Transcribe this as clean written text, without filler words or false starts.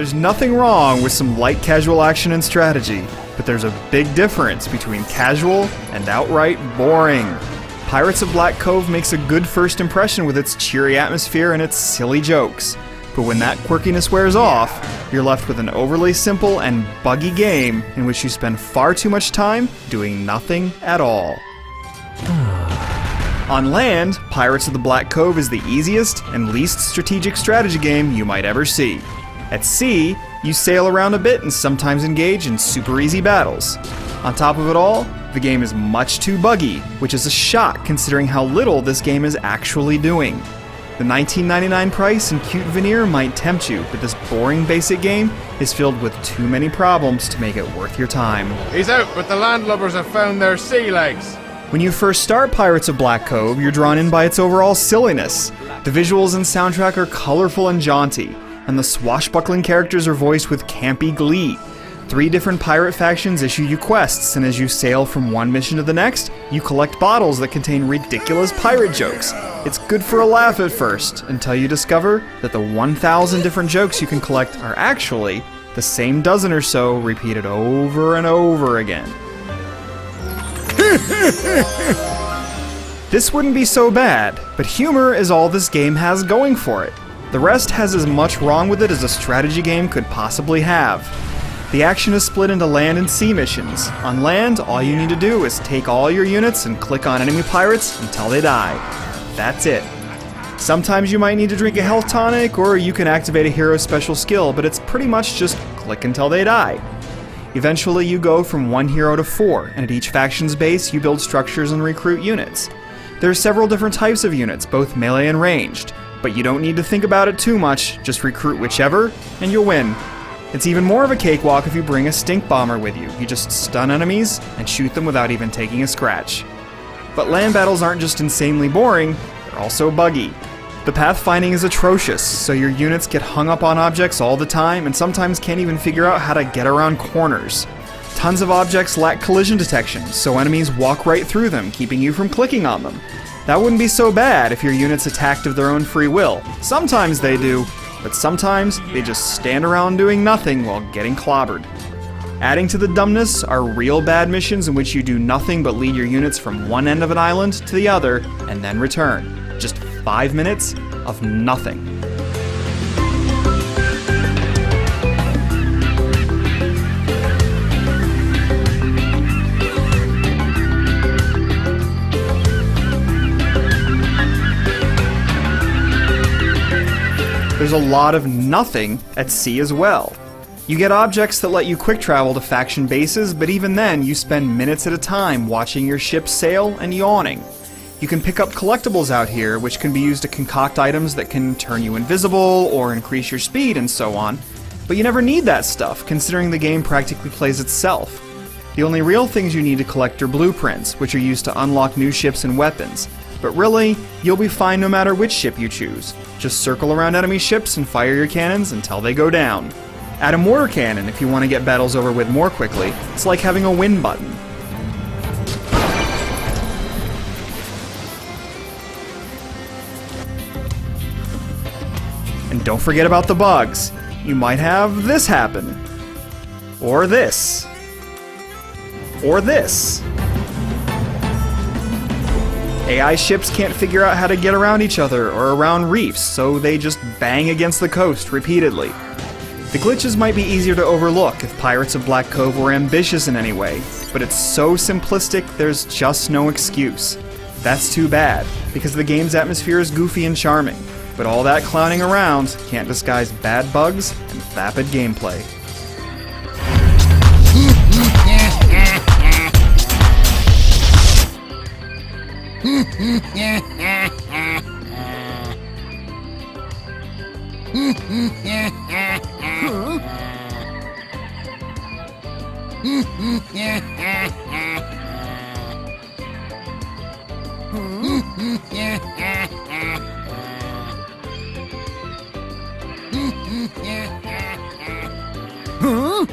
There's nothing wrong with some light casual action and strategy, but there's a big difference between casual and outright boring. Pirates of Black Cove makes a good first impression with its cheery atmosphere and its silly jokes, but when that quirkiness wears off, you're left with an overly simple and buggy game in which you spend far too much time doing nothing at all. On land, Pirates of the Black Cove is the easiest and least strategic strategy game you might ever see. At sea, you sail around a bit and sometimes engage in super easy battles. On top of it all, the game is much too buggy, which is a shock considering how little this game is actually doing. The $19.99 price and cute veneer might tempt you, but this boring basic game is filled with too many problems to make it worth your time. He's out, but the landlubbers have found their sea legs. When you first start Pirates of Black Cove, you're drawn in by its overall silliness. The visuals and soundtrack are colorful and jaunty, and the swashbuckling characters are voiced with campy glee. 3 different pirate factions issue you quests, and as you sail from one mission to the next, you collect bottles that contain ridiculous pirate jokes. It's good for a laugh at first, until you discover that the 1,000 different jokes you can collect are actually the same dozen or so repeated over and over again. This wouldn't be so bad, but humor is all this game has going for it. The rest has as much wrong with it as a strategy game could possibly have. The action is split into land and sea missions. On land, all you need to do is take all your units and click on enemy pirates until they die. That's it. Sometimes you might need to drink a health tonic, or you can activate a hero's special skill, but it's pretty much just click until they die. Eventually you go from 1 hero to 4, and at each faction's base you build structures and recruit units. There are several different types of units, both melee and ranged, but you don't need to think about it too much, just recruit whichever, and you'll win. It's even more of a cakewalk if you bring a stink bomber with you. You just stun enemies and shoot them without even taking a scratch. But land battles aren't just insanely boring, they're also buggy. The pathfinding is atrocious, so your units get hung up on objects all the time and sometimes can't even figure out how to get around corners. Tons of objects lack collision detection, so enemies walk right through them, keeping you from clicking on them. That wouldn't be so bad if your units attacked of their own free will. Sometimes they do, but sometimes they just stand around doing nothing while getting clobbered. Adding to the dumbness are real bad missions in which you do nothing but lead your units from one end of an island to the other and then return. Just 5 minutes of nothing. There's a lot of nothing at sea as well. You get objects that let you quick travel to faction bases, but even then you spend minutes at a time watching your ship sail and yawning. You can pick up collectibles out here, which can be used to concoct items that can turn you invisible or increase your speed and so on, but you never need that stuff, considering the game practically plays itself. The only real things you need to collect are blueprints, which are used to unlock new ships and weapons. But really, you'll be fine no matter which ship you choose. Just circle around enemy ships and fire your cannons until they go down. Add a mortar cannon if you want to get battles over with more quickly. It's like having a win button. And don't forget about the bugs. You might have this happen. Or this. Or this. AI ships can't figure out how to get around each other or around reefs, so they just bang against the coast repeatedly. The glitches might be easier to overlook if Pirates of Black Cove were ambitious in any way, but it's so simplistic there's just no excuse. That's too bad, because the game's atmosphere is goofy and charming, but all that clowning around can't disguise bad bugs and vapid gameplay. Huh?